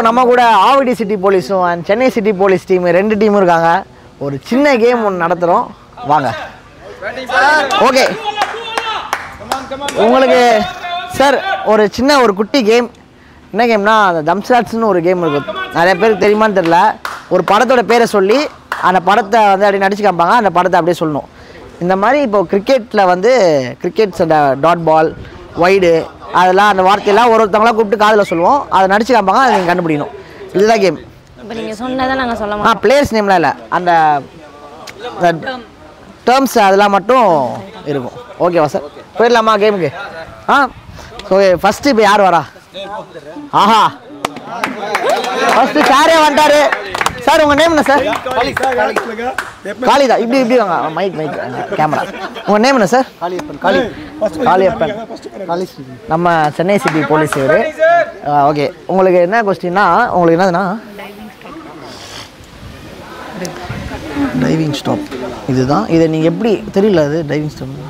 நம்ம கூட ஆவடி சிட்டி போலீஸும் and Chennai city police team ரெண்டு டீமும் இருக்காங்க. ஒரு சின்ன கேம் ஒன்று நடத்துகிறோம், வாங்க. ஓகே, உங்களுக்கு சார் ஒரு குட்டி கேம். என்ன கேம்னா, அந்த தம்ஸ்ராட்ஸ்னு ஒரு கேம் இருக்குது. நிறைய பேருக்கு தெரியுமான்னு தெரில. ஒரு படத்தோட பேரை சொல்லி அந்த படத்தை வந்து அப்படியே நடிச்சு காமிப்பாங்க. அந்த படத்தை அப்படியே சொல்லணும். இந்த மாதிரி இப்போது கிரிக்கெட்டில் வந்து கிரிக்கெட்ஸ் அந்த டாட் பால் வைடு அதெல்லாம் அந்த வார்த்தையெல்லாம் ஒருத்தவங்களாம் கூப்பிட்டு காதில் சொல்லுவோம். அதை நடிச்சு காமிப்பாங்க, அதை நீங்கள் கண்டுபிடிக்கணும். இதுதான் கேம். இப்போ நீங்கள் சொன்னதை நாங்கள் சொல்ல மாட்டோம். பிளேயர்ஸ் நேம்லாம் இல்லை, அந்த டேர்ம்ஸ் அதெல்லாம் மட்டும் இருக்கும். ஓகேவா சார்? போயிடலாமா கேமுக்கு? ஓகே, ஃபஸ்ட்டு இப்போ யார் வரா? ஆஹா, ஃபஸ்ட்டு சாரே வந்துட்டாரு. சார் உங்கள் நேம் என்ன சார்? காளிதா. இப்படி வாங்க, மைக் கேமரா. உங்கள் நேம் என்ன சார்? காளியப்பன். நம்ம சென்னை சிட்டி போலீஸ் இவர். ஓகே, உங்களுக்கு என்ன கொஸ்டின்னா, உங்களுக்கு என்னதுன்னா டைவிங் ஸ்டாப். இதுதான். இதை நீங்கள் எப்படி தெரியல? அது டைவிங் ஸ்டாப்.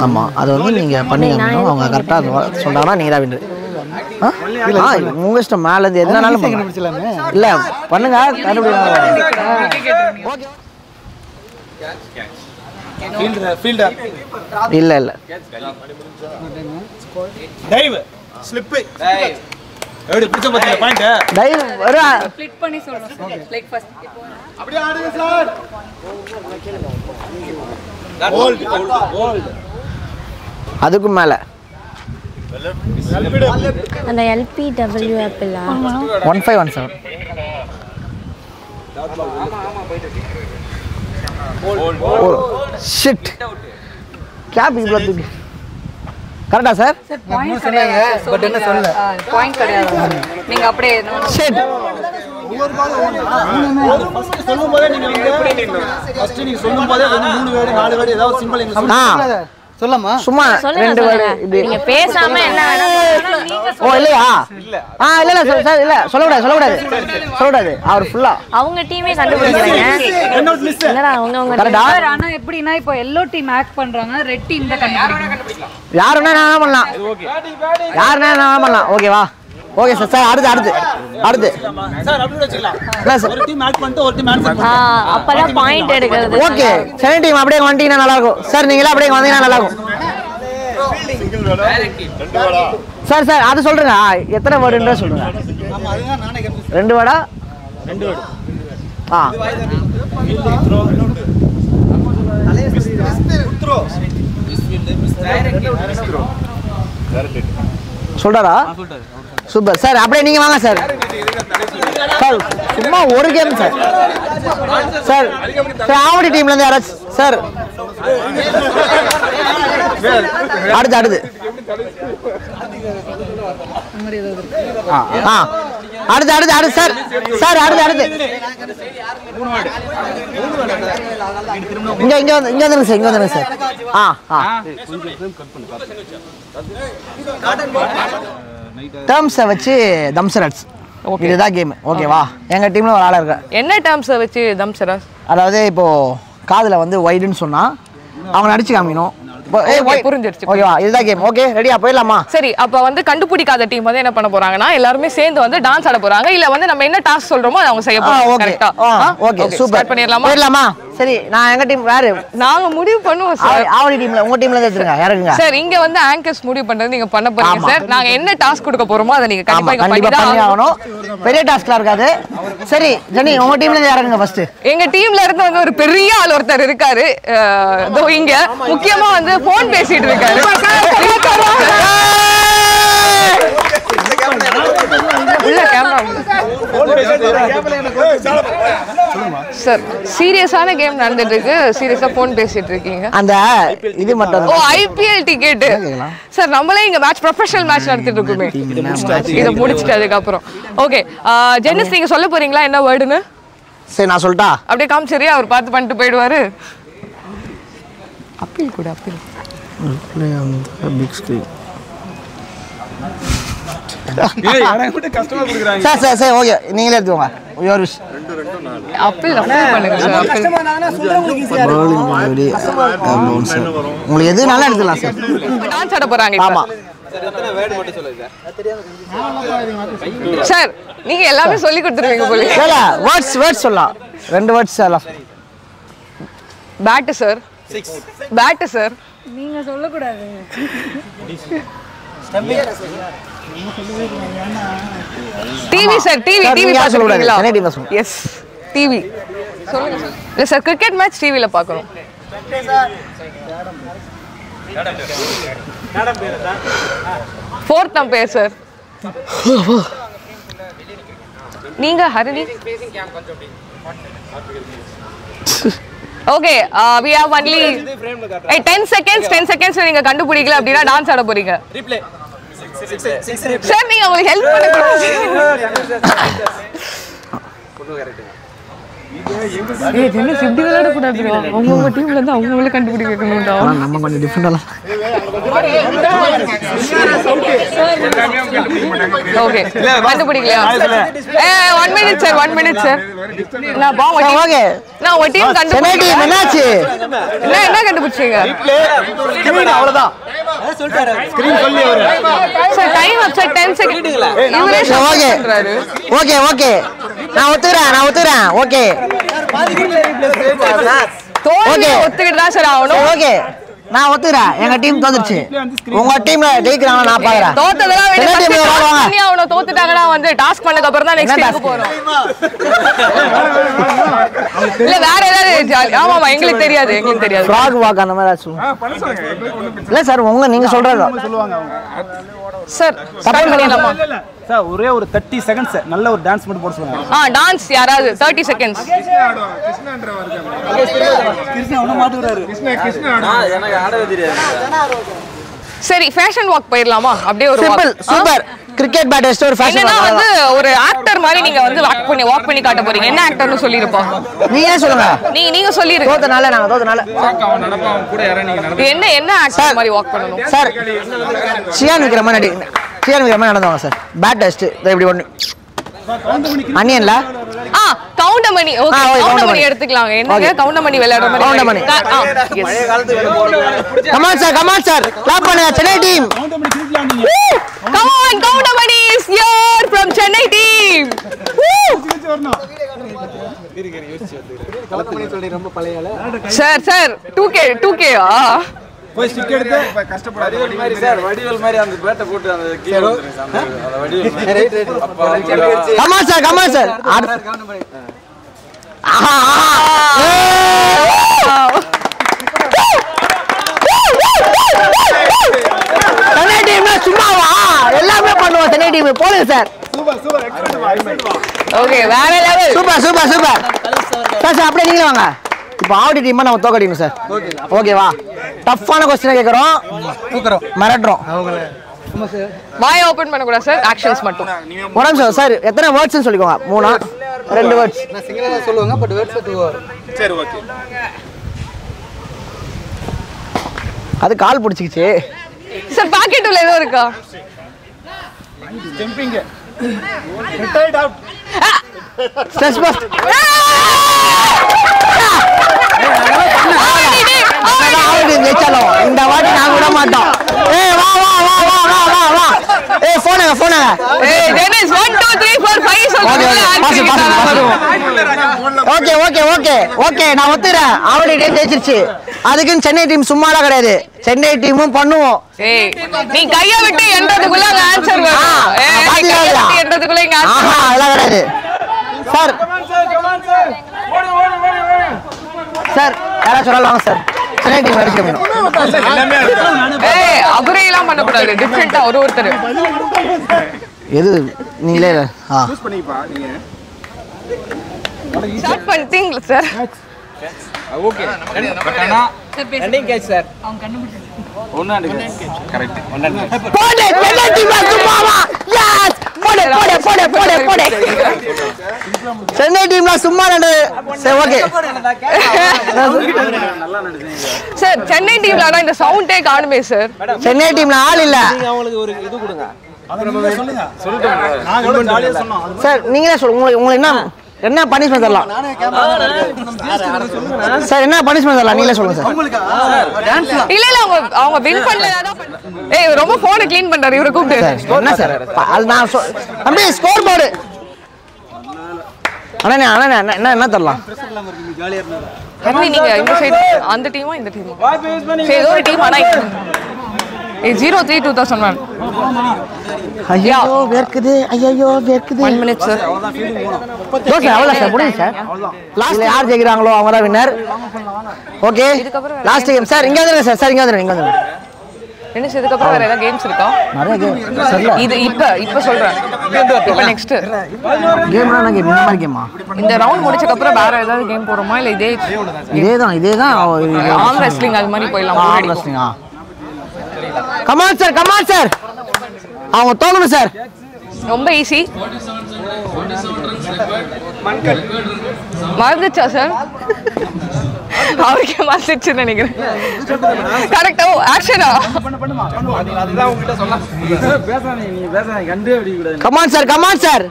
ஆமாம், அதை வந்து நீங்கள் பண்ணி காமிக்கணும். அவங்க கரெக்டாக சொல்கிறாங்கன்னா நீங்கள் தான் வின்று. உங்கள் இஷ்டம், மேலேருந்து எதுனாலும் இல்லை பண்ணுங்க. இல்லை இல்லை டைவ் ஸ்லிப் எப்படி பிடிச்ச பாத்தீங்க பாயிண்ட் டைவ் வர ஸ்ப்ளிட் பண்ணி சொல்றோம். லைக் ஃபர்ஸ்ட் அப்படியே ஆடுங்க சார். ஹோல்ட் அதுக்கு மேல அந்த LPW ஆப்பிளா 1517 ஷிட் கேப் இவ்ளோ தூக்கி கரெக்ட்டா சார்? பாயிண்ட் சொன்னாங்க, பட் என்ன சொல்லல. பாயிண்ட் கிடையாது. நீங்க அப்படியே ஷிட் ஃபர்ஸ்ட் சொல்லும்போதே நீங்க எப்படி ஃபர்ஸ்ட் நீங்க சொல்லும்போதே வந்து 3 வேர்ட் 4 வேர்ட் ஏதாவது சிம்பிள் இங்க சொல்லுங்க. சொல்லமா? சும்மா ரெண்டு வேர்ட் இப்படி நீங்க பேசாம என்ன ஓ இல்லையா? இல்ல சார், இல்ல சொல்லக்கூடாது. அவர் ஃபுல்லா அவங்க டீமே கண்டுபிடிக்கிறாங்க. என்னடா அவங்க கரெக்ட்டா? ஆனா எப்படின்னா இப்போ எல்லோ டீம் ஆக்ட் பண்றாங்க, ரெட் டீம் தான் கண்டுபிடிக்கணும். யாருன்னா நான் பண்ணலாம். யாருன்னா நான் பண்ணலாம். ஓகேவா? Okay sir. சார் அடுத்து சார் அப்படியே வெச்சுக்கலாம். ஒரு டீம் ஆட் பண்ணிட்டு ஒரு டீம் ஆன்சர் அப்பதான் பாயிண்ட் எடுக்கிறது. ஓகே, சென்னை டீம் அப்படியே வந்தீங்கன்னா நல்லா இருக்கும் சார். நீங்களே அப்படியே வந்தீங்கன்னா நல்லா இருக்கும் சார். அது சொல்றேங்க, எத்தனை வேர்டுன்ற சொல்லுங்க. ஆமா, அதுதான் நானே கேட்பேன். 2 வேர்டா? 2 வேர்ட். சொல்றாரா? Super sir. அப்படியே நீங்க வாங்க சார். சார் சும்மா ஒரு கேம் சார். சார் ஆவடி டீம்ல இருந்து யாராச்சும் சார் அடுத்து சார். சார் அடுத்து இங்க வந்துருங்க சார். டேர்ம்ஸை வச்சு தம்ஸ்ராட்ஸ். இதுதான் கேம். ஓகேவா? எங்கள் டீமில் ஒரு ஆளாக இருக்கா. என்ன டேர்ம்ஸை வச்சு தம்ஸ்ராட்ஸ்? அதாவது இப்போது காதில் வந்து வைடுன்னு சொன்னால் அவங்க நடிச்சு காமிக்கணும். புரிஞ்சிருச்சு. ஓகேவா? இதுதான் கேம். ஓகே, ரெடியா? போயிடலாமா? சரி, அப்ப வந்து கண்டுபிடிக்காத டீம் வந்து என்ன பண்ண போறாங்கன்னா, எல்லாருமே சேர்ந்து வந்து டான்ஸ் ஆட போறாங்க. இல்ல வந்து நம்ம என்ன டாஸ்க் சொல்றோமோ அதை அவங்க செய்ய போறாங்க. கரெக்ட்டா? Okay, super. போயிடலாமா? சரி, நான் எங்க டீம் வேற நாங்க முடிவு பண்ணுவோம் சார். ஆவடி டீம்ல உங்க டீம்ல தான் எடுத்துங்க. இறங்குங்க சார். இங்க வந்து ஆங்கர்ஸ் முடிவு பண்றது நீங்க பண்ண போறீங்க சார். நாங்க என்ன டாஸ்க் கொடுக்க போறோமோ அதை நீங்க கண்டிப்பா பண்ணி ஆகணும். பெரிய டாஸ்க்லாம் இருக்காது. சரி ஜெனி, உங்க டீம்ல இருந்து இறங்குங்க ஃபர்ஸ்ட். எங்க டீம்ல இருந்து வந்து ஒரு பெரிய ஆள் ஒருத்தர் இருக்காரு. இங்க முக்கியமா வந்து போன் பேசிட்டு இருக்காரு. உள்ள கேமரா சார். சீரியஸான கேம் நடந்துட்டு இருக்கு. சீரியஸா போன் பேசிட்டு இருக்கீங்க. அந்த இது மட்டும் IPL டிக்கெட் சார். நம்மளே இங்க மேட்ச் ப்ரொஃபஷனல் மேட்ச் நடத்திட்டு இருக்கோமே. இத முடிச்சிட்டு அதுக்கு அப்புறம் ஓகே. ஜெனிஸ், நீங்க சொல்ல போறீங்களா என்ன வேர்டுன்னு? சரி, நான் சொல்லிட்டா அப்படியே காமிச்சரியா, அவர் பார்த்து பண்ணிட்டு போயிடுவாரு. அப்பீல் கூட அப்பீல் பிக் ஸ்கிரீன். கஸ்டமர் குடுக்குறாங்க. சார் சார் ஓகே, நீங்களே எடுத்துக்கோங்க. Your wish. அப்பீல் பண்ணுங்க சார். உங்களுக்கு எதுனாலும் எடுத்துக்கலாம் சார். டான்ஸ் ஆட போறாங்க. ஆமா, சார் நீங்க எல்லாமே சொல்லி கொடுத்துருவீங்க போல. இல்ல வேர்ட்ஸ் சொல்லலாம். 2 வேர்ட்ஸ் சொல்லலாம். Bat sir. Bat sir. நீங்க சொல்ல கூடாது. TV sir. டிவி சொல்லக்கூடாது. சென்னை டீம் சொல்லுங்க. எஸ் டிவி சொல்லுங்க சார். இல்ல சார் கிரிக்கெட் மேட்ச் டிவில பார்க்கணும். Fourth umpire sir. நீங்க Harini. Okay we have only 10 seconds நீங்க கண்டுபிடிக்கல அப்படினா டான்ஸ் ஆட போறீங்க. ரீப்ளே. சார் நீங்க உங்களுக்கு ஹெல்ப் பண்ண கூடாது. ஏய் என்ன சிப்டி விளையாட கூடாது. அவங்க டீம்ல இருந்து அவங்களே கண்டுபிடிக்க வைக்கணும்டா. நம்ம கொஞ்சம் டிஃபரண்டா. ஓகே கண்டுபிடிக்கலையா? 1 minute சார் 1 minute சார். நான் பா ஓகே நான் ஒரு டீம் கண்டுபிடிச்சேன். டீம் என்னாச்சு? என்ன கண்டுபிடிச்சீங்க? ஸ்கிரீன் அவ்வளவுதான். சொல்லிட்டாரு. ஸ்கிரீன் சொல்லி அவரு. சார் டைம் அப் சார் 10 செகண்ட். இவரே சொல்றாரு. ஓகே நான் ஒத்துறேன். ஓகே தோல்வி ஒத்துக்கிட்டு தான் சார் ஆகணும். ஓகே நான் ஒத்துறேன். எங்க டீம் தோத்துச்சு. உங்க டீம்ல ஜெயிக்கறாங்க நான் பாக்குறேன். தோத்ததெல்லாம் விட பண்ணி ஆகணும். தோத்துட்டாங்கன்னா வந்து டாஸ்க் பண்ணதுக்கு அப்புறம் தான் நெக்ஸ்ட் டீமுக்கு போறோம். இல்ல வேற ஏதாவது ஆமாமா எங்களுக்கு தெரியாது. ஃப்ராக் வாக் அந்த மாதிரி இல்ல சார் நீங்க சொல்றது சொல்லுவாங்க சார் ஸ்டார்ட் பண்ணிடலாமா? சார் ஒரே ஒரு 30 seconds நல்ல ஒரு டான்ஸ் மட்டும் போட சொல்லுங்க. டான்ஸ் யாராவது 30 seconds. கிருஷ்ணா ஒண்ணு மாட்டுறாரு. கிருஷ்ணா எனக்கு ஆடவே தெரியாது. சரி ஃபேஷன் வாக் போயிரலாமா? அப்படியே ஒரு சிம்பிள் சூப்பர் கிரிக்கெட் பேட்டர்ஸ் ஒரு ஃபேஷன் வாக். வந்து ஒரு ஆக்டர் மாதிரி நீங்க வந்து வாக் பண்ணி காட்ட போறீங்க. என்ன ஆக்டர்னு சொல்லிருப்போம். நீங்க சொல்லுங்க. நீங்க சொல்லிருங்க. தோத்தனால என்ன ஆக்டர் மாதிரி வாக் பண்ணனும்? சார் சியான் விக்ரம நடந்துவாங்க சார். பேட் டெஸ்ட் இப்படி ஒண்ணு அனியன்ல கவுண்டமணி. ஓகே கவுண்டமணி எடுத்துக்கலாம். என்னங்க கவுண்டமணி விளையாடுற மாதிரி. கவுண்டமணி பழைய காலத்து வேற போறோம். கமான் சார் கிளாப் பண்ணுங்க Chennai team. Come on Goundamani is here from Chennai team. Goundamani சொல்லி ரொம்ப பழைய ஆளு. சார் 2K போய் ஸ்டிக் எடுத்து கஷ்டப்படாத மாதிரி சார் வடிவேல் மாதிரி அந்த பேட்டை போட்டு அந்த கீழ வந்துருங்க அந்த Vadivel right come on sir Chennai team சும்மாவா எல்லாமே பண்ணுவோம். சென்னை டீம் போடுங்க சார். Super excellent. ஓகே வேற லெவல். சூப்பர் சார் அப்படியே நீங்க வாங்க. இப்போ ஆவுடி டீம் நம்ம தோக்கடிக்கணும் சார். ஓகேவா? டஃப்பான क्वेश्चन கேக்குறோம். தூக்குறோம் மிரட்றோம். வாய் ஓபன் பண்ண கூடாது சார். ஆக்ஷன்ஸ் மட்டும். ஒரு நிமிஷம் சார் எத்தனை வேர்ட்ஸ்னு சொல்லிக்கோங்க. 2 வேர்ட்ஸ். நான் சிங்கிளா சொல்லுவாங்க பட் வேர்ட்ஸ் 2 வரும். சரி ஓகே. அது கால் பிடிச்சிக்கிச்சு சார். பாக்கெட் உள்ள ஏதோ இருக்கா? Jumping retired out. Stress first. இந்த வாட்டி நான் விட மாட்டோம். வா போனுங்க. டெனிஸ் 1 2 3 4 5 சொல்லுங்க. ஓகே நான் ஒத்துறேன். Already team ஜெயிச்சிருச்சு. அதுக்கு சென்னை டீம் சும்மாலாம் கிடையாது. சென்னை டீமும் பண்ணுவோம். நீ கைய விட்டு என்றதுக்குள்ள ஆன்சர் வரும். என்றதுக்குள்ள இங்க ஆன்சர் அதெல்லாம் கிடையாது சார். சார் யாராச்சும் சொல்லலாம் சார். சென்னை டீம் அடிக்கணும். அபுரையெல்லாம் பண்ணக்கூடாது. டிஃபரெண்டா ஒருத்தர் எது நீங்களே சூஸ் பண்ணிப்பா நீங்க. ஸ்டார்ட் பண்ணிட்டீங்களா சார்? ஓகே பட் ஆனா ரன்னிங் கேட்ச் சார். அவங்க கண்டுபிடிச்சாங்க. ஒண்ணாண்டு கரெக்ட். போடு சென்னை டீம் சும்மாவா? எஸ் போடு. சென்னை டீம்ல சும்மா நடந்து. சரி ஓகே சார். சென்னை டீம்ல ஆனா இந்த சவுண்டே காணுமே சார். சென்னை டீம்ல ஆள் இல்ல. நீங்க அவங்களுக்கு ஒரு இது கொடுங்க. அத நீங்க சொல்லுங்க. சொல்லிட்டோம். நான் ஜாலியா சொன்னோம். சார் நீங்களே சொல்லுங்க. உங்களுக்கு என்ன என்ன பனிஷ்மெண்ட் தரலாம் சார்? என்ன பனிஷ்மெண்ட் தரலாம் நீங்களே சொல்லுங்க சார். இல்ல அவங்க வின் பண்ணல. ஏய் ரொம்ப போனை க்ளீன் பண்றாரு இவரை கூப்பிட்டு. என்ன சார் அது நான் தம்பி ஸ்கோர் போர்டு. அண்ணா என்ன தரலாம்? நீங்க இந்த சைடு அந்த டீமா இந்த டீமா? சரி ஏதோ ஒரு டீம். ஆனா 03-2001. ஐயோ வேர்க்குது. 1 minute சார். ஓகே அவ்வளவு சார் முடிஞ்சு சார். லாஸ்ட்ல யார் ஜெயிக்கிறாங்களோ அவங்க தான் winner. Okay last game sir. இங்க வந்துருங்க சார். இங்க வந்துருங்க. என்ன இதுக்கு அப்புறம் வேற ஏதாவது கேம்ஸ் இருக்கா? நிறைய கேம் சரில. இது இப்ப சொல்றேன். இப்ப நெக்ஸ்ட் கேம்னா என்ன கேம்? இந்த மாதிரி கேமா? இந்த ரவுண்ட் முடிச்சதுக்கு அப்புறம் வேற ஏதாவது கேம் போறோமா இல்ல இதேதான் ஆர்ம் ரெஸ்லிங் அது மாதிரி போயிடலாம். Arm wrestling. Come on sir. அவங்க தோங்கணும் சார். ரொம்ப ஈஸி. மறந்துச்சா சார்? அவருக்கே மறந்துச்சுன்னு நினைக்கிறேன். கரெக்டா ஆக்ஷனா? Come on sir.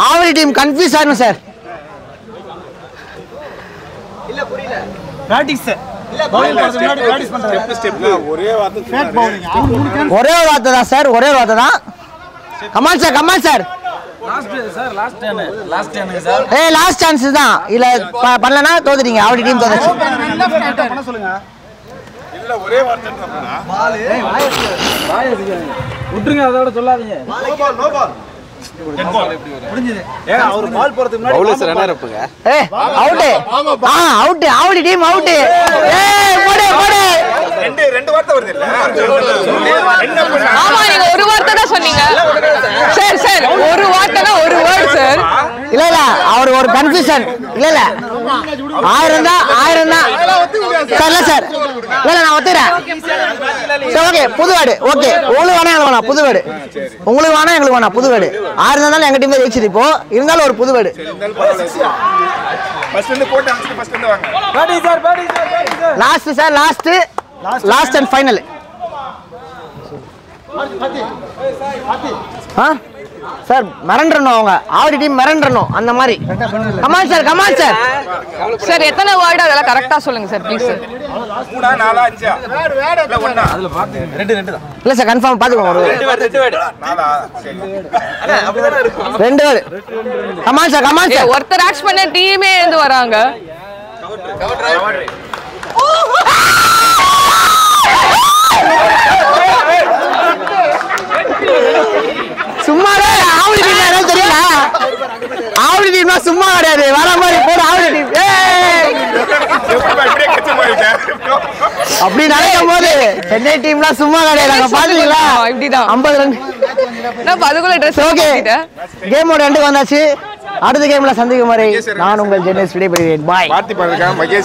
ஆவரி டீம் கன்ஃபியூஸ் ஆகணும் சார். இல்ல புரியல. பிராக்டீஸ் ஒரே ஒரு வார்த்தை தான் sir. Come on sir. Last chance தான். இல்ல பண்ணலனா தோத்துட்டீங்க. ஆவடி டீம் தோத்துச்சு. இல்ல ஒரே வார்த்தை விட்டுருங்க. அதோட சொல்லாதீங்க. நோ பால் முடிஞ்சது. அவர் பால் போறதுக்கு முன்னாடி பவுலர் சார் என்ன இருப்பங்க? அவுட். Avadi team out. போடு. ரெண்டு வார்த்தை வருது இல்ல? ஆமா நீங்க ஒரு வார்த்தை தான் சொன்னீங்க சார். ஒரு வார்த்தைனா ஒரு வேர்ட் சார். இல்ல அவர் ஒரு கன்ஃபியூஷன். இல்ல 1000 தான் சார். இல்ல நான் ஒத்துறேன். சரி ஓகே புது வேர்டு. ஓகே உங்களுக்கு வேணா எனக்கு வேணா புது வேர்டு. உங்களுக்கு வேணா எங்களுக்கு வேணா புது வேர்டு. 1000 இருந்தாலும் எங்க டீம் ஜெயிச்சிரு. இப்போ இருந்தாலும் ஒரு புது வேர்டு. ஃபர்ஸ்ட் வந்து போட்டு அடிச்சு ஃபர்ஸ்ட் வந்து வாங்க. பாடி sir. Last sir. Last and final. Sir மிரண்டணும். அவங்க ஆவடி டீம் மிரண்டணும் அந்த மாதிரி. Come on sir. சார் எத்தனை வேர்டு அதெல்லாம் கரெக்டா சொல்லுங்க சார் ப்ளீஸ் சார். 3 4 5 இல்ல 1 அதுல பாத்து 2 தான். இல்ல சார் கன்ஃபார்ம் பாத்துக்கோங்க. ஒரு 2 வேர்டு 4 சரி. அண்ணா அப்படிதான் இருக்கும். 2 வேர்டு. Come on sir. ஒருத்தர் ஆக்ட் பண்ண டீமே எழுந்து வராங்க. கவர் சும்மாவே ஆவடி டீம் யாரும் தெரியல. ஆவடி டீம்னா சும்மா கிடையாது. வர மாதிரி போடு ஆவடி டீம். அப்படி நடக்கும் போது சென்னை டீம்லாம் சும்மா கிடையாது. பாத்தீங்களா இப்படிதான் 50 ரன். நான் அதுக்குள்ள ட்ரெஸ் ஓகே கேமோட எண்டுக்கு வந்தாச்சு. அடுத்த கேம்ல சந்திக்கும் வரை நான் உங்கள் ஜெனஸ் விடைபெறுகிறேன். பாய். பார்த்தி பாருங்க மகேஷ்.